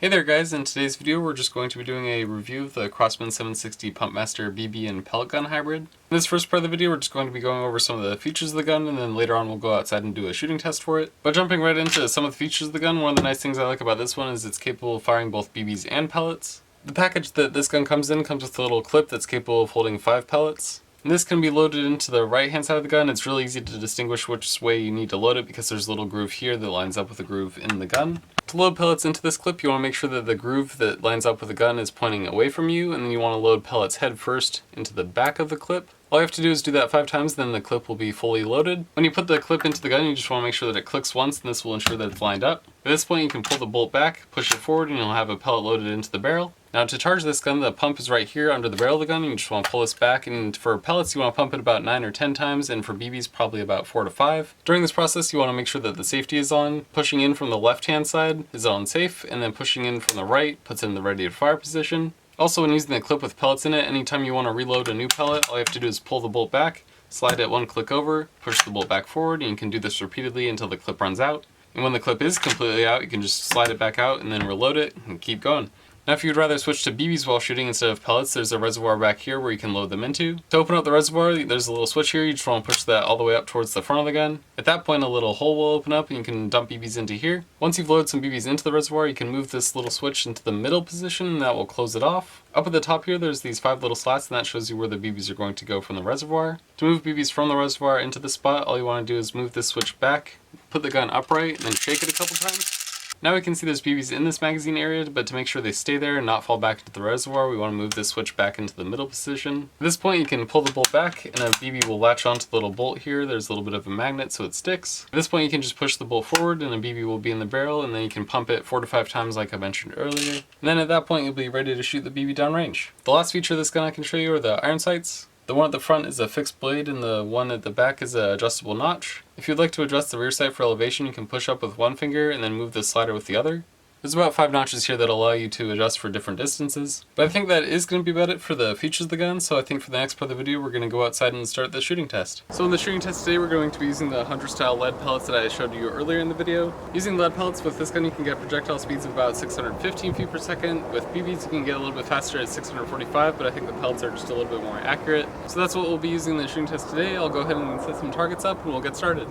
Hey there guys, in today's video we're just going to be doing a review of the Crosman 760 Pumpmaster BB and pellet gun hybrid. In this first part of the video we're just going to be going over some of the features of the gun, and then later on we'll go outside and do a shooting test for it. But jumping right into some of the features of the gun, one of the nice things I like about this one is it's capable of firing both BBs and pellets. The package that this gun comes in comes with a little clip that's capable of holding 5 pellets. And this can be loaded into the right hand side of the gun. It's really easy to distinguish which way you need to load it because there's a little groove here that lines up with the groove in the gun. To load pellets into this clip, you want to make sure that the groove that lines up with the gun is pointing away from you, and then you want to load pellets head first into the back of the clip. All you have to do is do that 5 times, then the clip will be fully loaded. When you put the clip into the gun, you just want to make sure that it clicks once, and this will ensure that it's lined up. At this point, you can pull the bolt back, push it forward, and you'll have a pellet loaded into the barrel. Now to charge this gun, the pump is right here under the barrel of the gun. You just want to pull this back, and for pellets you want to pump it about 9 or 10 times, and for BBs probably about 4 to 5. During this process you want to make sure that the safety is on. Pushing in from the left hand side is on safe, and then pushing in from the right puts it in the ready to fire position. Also, when using the clip with pellets in it, anytime you want to reload a new pellet, all you have to do is pull the bolt back, slide it one click over, push the bolt back forward, and you can do this repeatedly until the clip runs out. And when the clip is completely out, you can just slide it back out and then reload it and keep going. Now if you'd rather switch to BBs while shooting instead of pellets, there's a reservoir rack here where you can load them into. To open up the reservoir, there's a little switch here. You just want to push that all the way up towards the front of the gun. At that point, a little hole will open up and you can dump BBs into here. Once you've loaded some BBs into the reservoir, you can move this little switch into the middle position and that will close it off. Up at the top here, there's these 5 little slots, and that shows you where the BBs are going to go from the reservoir. To move BBs from the reservoir into the spot, all you want to do is move this switch back, put the gun upright, and then shake it a couple times. Now we can see there's BBs in this magazine area, but to make sure they stay there and not fall back into the reservoir, we want to move this switch back into the middle position. At this point you can pull the bolt back and a BB will latch onto the little bolt here. There's a little bit of a magnet so it sticks. At this point you can just push the bolt forward and a BB will be in the barrel, and then you can pump it 4 to 5 times like I mentioned earlier. And then at that point you'll be ready to shoot the BB downrange. The last feature of this gun I can show you are the iron sights. The one at the front is a fixed blade and the one at the back is an adjustable notch. If you'd like to adjust the rear sight for elevation, you can push up with one finger and then move the slider with the other. There's about 5 notches here that allow you to adjust for different distances. But I think that is going to be about it for the features of the gun, so I think for the next part of the video we're going to go outside and start the shooting test. So in the shooting test today we're going to be using the hunter style lead pellets that I showed you earlier in the video. Using lead pellets with this gun you can get projectile speeds of about 615 feet per second. With BBs you can get a little bit faster at 645, but I think the pellets are just a little bit more accurate. So that's what we'll be using in the shooting test today. I'll go ahead and set some targets up and we'll get started.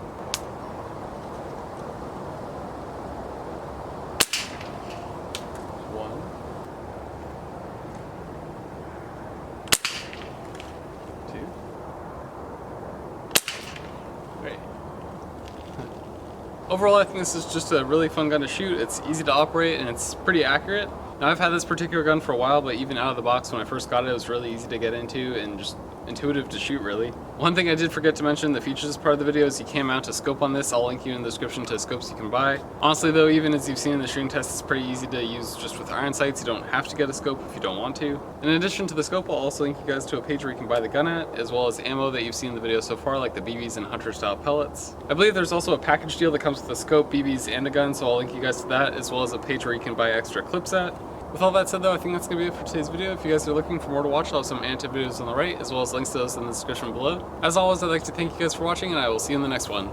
Overall, I think this is just a really fun gun to shoot. It's easy to operate and it's pretty accurate. Now I've had this particular gun for a while, but even out of the box when I first got it, it was really easy to get into and just intuitive to shoot really. One thing I did forget to mention, the features part of the video, is you can mount a scope on this. I'll link you in the description to scopes you can buy. Honestly though, even as you've seen in the shooting test, it's pretty easy to use just with iron sights. You don't have to get a scope if you don't want to. In addition to the scope, I'll also link you guys to a page where you can buy the gun at, as well as ammo that you've seen in the video so far, like the BBs and hunter style pellets. I believe there's also a package deal that comes with a scope, BBs, and a gun, so I'll link you guys to that, as well as a page where you can buy extra clips at. With all that said though, I think that's going to be it for today's video. If you guys are looking for more to watch, I'll have some anti videos on the right, as well as links to those in the description below. As always, I'd like to thank you guys for watching, and I will see you in the next one.